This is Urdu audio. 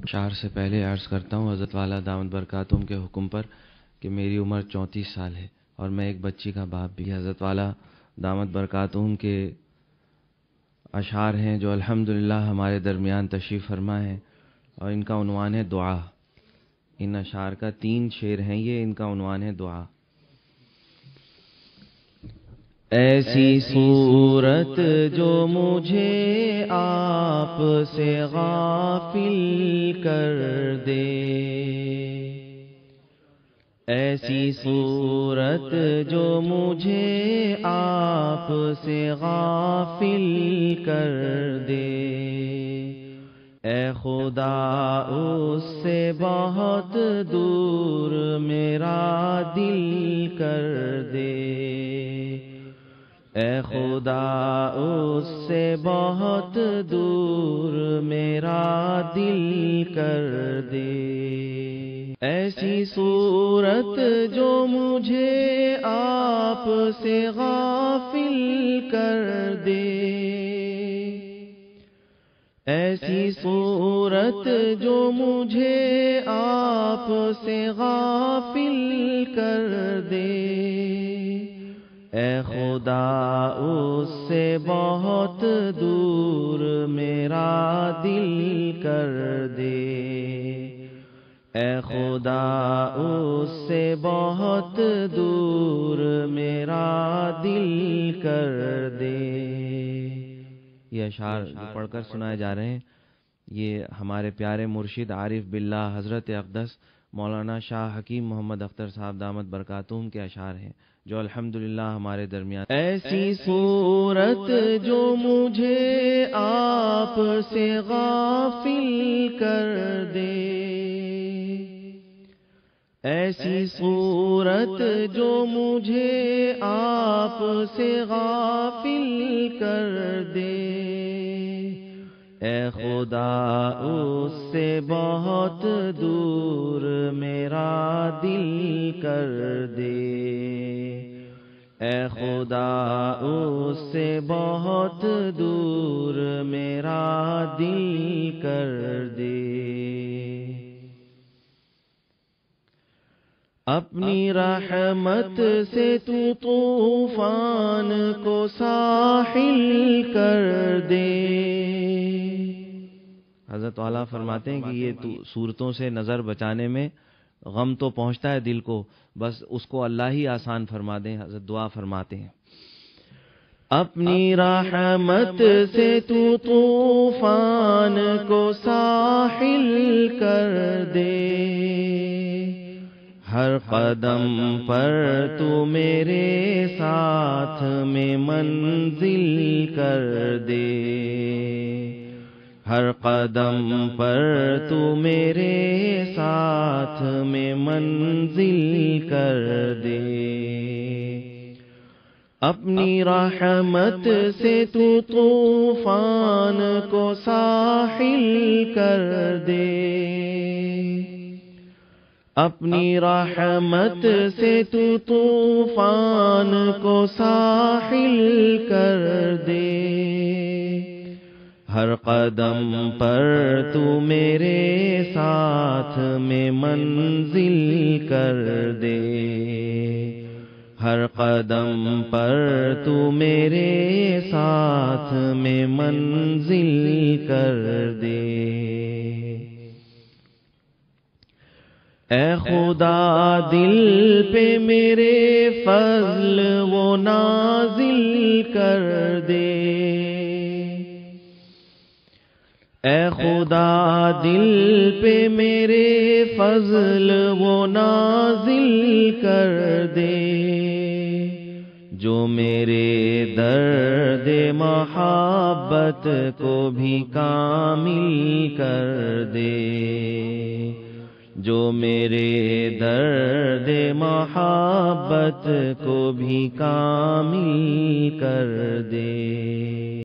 اشعار سے پہلے عرض کرتا ہوں حضرت والا دامت برکاتہم کے حکم پر کہ میری عمر 34 سال ہے اور میں ایک بچی کا باپ بھی. حضرت والا دامت برکاتہم کے اشعار ہیں جو الحمدللہ ہمارے درمیان تشریف فرما ہے اور ان کا عنوان ہے دعا. ان اشعار کا 3 شعر ہیں یہ، ان کا عنوان ہے دعا. ایسی صورت جو مجھے آپ سے غافل کر دے، ایسی صورت جو مجھے آپ سے غافل کر دے، اے خدا اس سے بہت دور میرا دل کر دے، اے خدا اس سے بہت دور میرا دل کر دے. ایسی صورت جو مجھے آپ سے غافل کر دے، ایسی صورت جو مجھے آپ سے غافل کر دے، اے خدا اس سے بہت دور میرا دل کر دے، اے خدا اس سے بہت دور میرا دل کر دے. یہ اشعار جو پڑھ کر سنائے جا رہے ہیں یہ ہمارے پیارے مرشد عارف باللہ حضرت اقدس مولانا شاہ حکیم محمد اختر صاحب دامت برکاتہم کے اشعار ہیں جو الحمدللہ ہمارے درمیان. ایسی صورت جو مجھے آپ سے غافل کر دے، ایسی صورت جو مجھے آپ سے غافل کر دے، اے خدا اس سے بہت دور میرا دل کر دے، اے خدا اس سے بہت دور میرا دل کر دے. اپنی رحمت سے تو طوفان کو ساحل کر دے. حضرت والا فرماتے ہیں کہ یہ صورتوں سے نظر بچانے میں غم تو پہنچتا ہے دل کو، بس اس کو اللہ ہی آسان فرما دیں. حضرت دعا فرماتے ہیں اپنی رحمت سے تو طوفان کو ساحل کر دے، ہر قدم پر تو میرے ساتھ میں منزل کر دے، ہر قدم پر تو میرے ساتھ میں منزل کر دے. اپنی رحمت سے تو طوفان کو ساحل کر دے، اپنی رحمت سے تو طوفان کو ساحل کر دے، ہر قدم پر تو میرے ساتھ میں منزل کر دے، ہر قدم پر تو میرے ساتھ میں منزل کر دے. اے خدا دل پہ میرے فضل وہ نازل کر دے، اے خدا دل پہ میرے فضل وہ نازل کر دے، جو میرے درد محبت کو بھی کامل کر دے، جو میرے درد محبت کو بھی کامل کر دے.